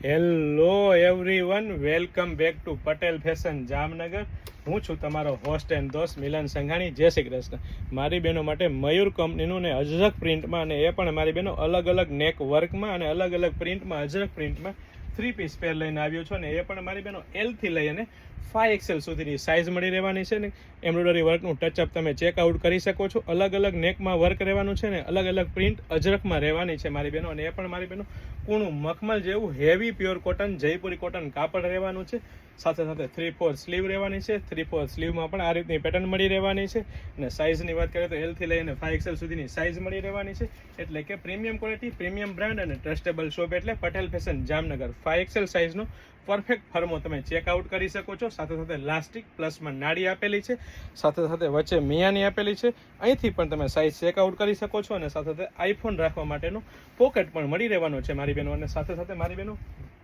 Hello everyone, welcome back to Patel fashion Jamnagar. હું છું તમારો હોસ્ટ એન્ડ દોસ્ત મિલન સંઘાણી. જય શ્રી કૃષ્ણ. મારી બહેનો માટે મયુર કંપનીનું ને અજરક પ્રિન્ટમાં, અને એ પણ મારી બહેનો અલગ અલગ નેક વર્કમાં અને અલગ અલગ પ્રિન્ટમાં, અજરક પ્રિન્ટમાં 3 પીસ પેર લઈને આવ્યો છું. અને એ પણ મારી બહેનો L થી લઈ અને 5XL સુધીની સાઇઝ મળી રહેવાની છે ને એમ્બ્રોઇડરી વર્કનું ટચઅપ તમે ચેકઆઉટ કરી શકો છો. અલગ અલગ નેકમાં વર્ક રહેવાનું છે ને અલગ અલગ પ્રિન્ટ અજરકમાં રહેવાની છે મારી બહેનો. અને એ પણ મારી બહેનો કૂણું મખમલ જેવું heavy pure cotton Jaipuri cotton કાપડ રહેવાનું છે. સાથે સાથે 3/4 સ્લીવ રહેવાની છે. 3/4 સ્લીવમાં પણ આ રીતની પેટર્ન મળી રહેવાની છે. અને સાઇઝની વાત કરીએ તો L થી લઈને 5XL સુધીની સાઇઝ મળી રહેવાની છે. એટલે કે પ્રીમિયમ ક્વોલિટી, પ્રીમિયમ બ્રાન્ડ અને ટ્રસ્ટેબલ શોપ એટલે પટેલ ફેશન જામનગર. 5XL સાઇઝનો પરફેક્ટ ફર્મો તમે ચેકઆઉટ કરી શકો છો. સાથે સાથે લાસ્ટિક પ્લસમાં નાડી આપેલી છે. સાથે સાથે વચ્ચે મિયાની આપેલી છે. અહીંથી પણ તમે સાઇઝ ચેકઆઉટ કરી શકો છો. અને સાથે સાથે આઈફોન રાખવા માટેનો પોકેટ પણ મળી રહેવાનો છે મારી બહેનો. અને સાથે સાથે મારી બહેનો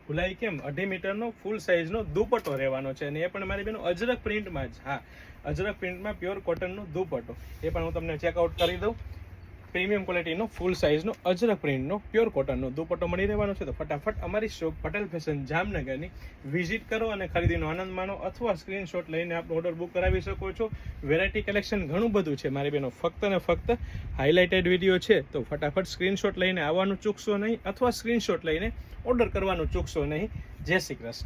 ભૂલાઈ કેમ 2.5 મીટરનો ફૂલ સાઇઝનો દુપટ્ટો રહેવાનો છે. અને એ પણ મારી બહેનો અજરક પ્રિન્ટમાં જ, હા, અજરક પ્રિન્ટમાં પ્યોર કોટનનો દુપટ્ટો, એ પણ હું તમને ચેકઆઉટ કરી દઉં. પ્રીમિયમ ક્વોલિટીનો ફૂલ સાઇઝનો અજરક પ્રિન્ટનો પ્યોર કોટનનો દુપટ્ટો મળી રહેવાનો છે. તો ફટાફટ અમારી શોપ પટેલ ફેશન જામનગરની વિઝિટ કરો અને ખરીદીનો આનંદ માણો, અથવા સ્ક્રીનશોટ લઈને આપ ઓર્ડર બુક કરાવી શકો છો. વેરાયટી કલેક્શન ઘણું બધું છે મારી બહેનો. ફક્ત ને ફક્ત હાઇલાઇટેડ વિડીયો છે, તો ફટાફટ સ્ક્રીનશોટ લઈને આવવાનું ચૂકશો નહીં, અથવા સ્ક્રીનશોટ લઈને ઓર્ડર કરવાનું ચૂકશો નહીં. જય શ્રી કૃષ્ણ.